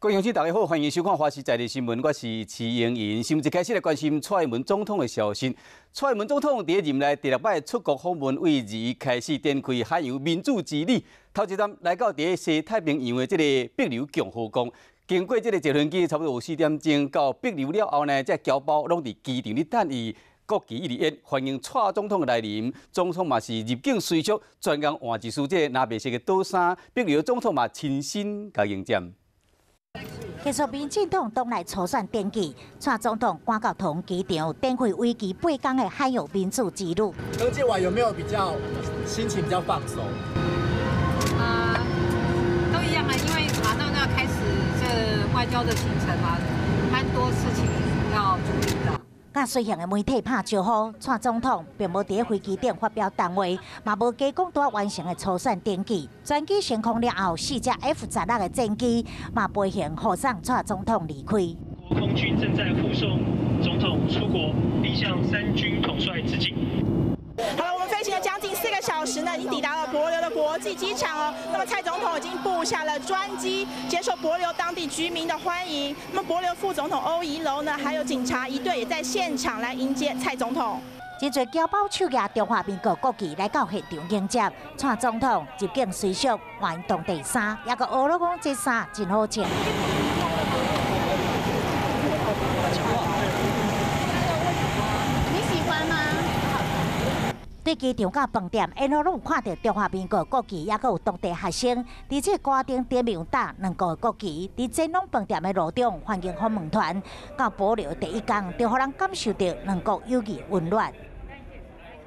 各位乡亲大家好，欢迎收看华视在地新闻，我是徐英莹。新闻一开始来关心蔡英文总统的消息。蔡英文总统第一任来第6摆出国访问，为日开始展开海洋民主之旅。头一站来到西太平洋的这个帛琉共和国，经过这个直升机，差不多有4点钟到帛琉了后呢，这侨胞拢伫机场咧等伊。 国旗一演，欢迎蔡总统的来临。总统嘛是入境随俗，专工换一束这拿白色的倒衫。帛琉总统嘛亲身甲迎接。继续民进党党内初选登记，蔡总统赶到桃园机场，展开为期8天的海洋民主之路。登记完有没有比较心情比较放松？都一样啊，因为马上要开始这外交的行程嘛，蛮多事情要注意的。 甲随行的媒体拍招呼，蔡总统并无伫飞机顶发表谈话，嘛无加讲拄完成的初选登记。专机升空了后，4架 F-16的战机嘛飞行护送蔡总统离开。国空军正在护送总统出国，并向3军统帅致敬。 好了，我们飞行了将近4个小时呢，已经抵达了帛琉的国际机场哦。那么蔡总统已经布下了专机，接受帛琉当地居民的欢迎。那么帛琉副总统欧宜楼呢，还有警察一队也在现场来迎接蔡总统。真侪侨胞手举中华民国国旗来到现场迎接蔡总统，入境随俗，换当地衫，也个学了讲这衫真好穿。 在机场到饭店，因拢有看到中华民国国旗，也佮有当地学生，而且挂顶点面有打2个国旗。伫展览饭店的路中，欢迎访问团到帛琉第1天，就互人感受到2国友谊温暖。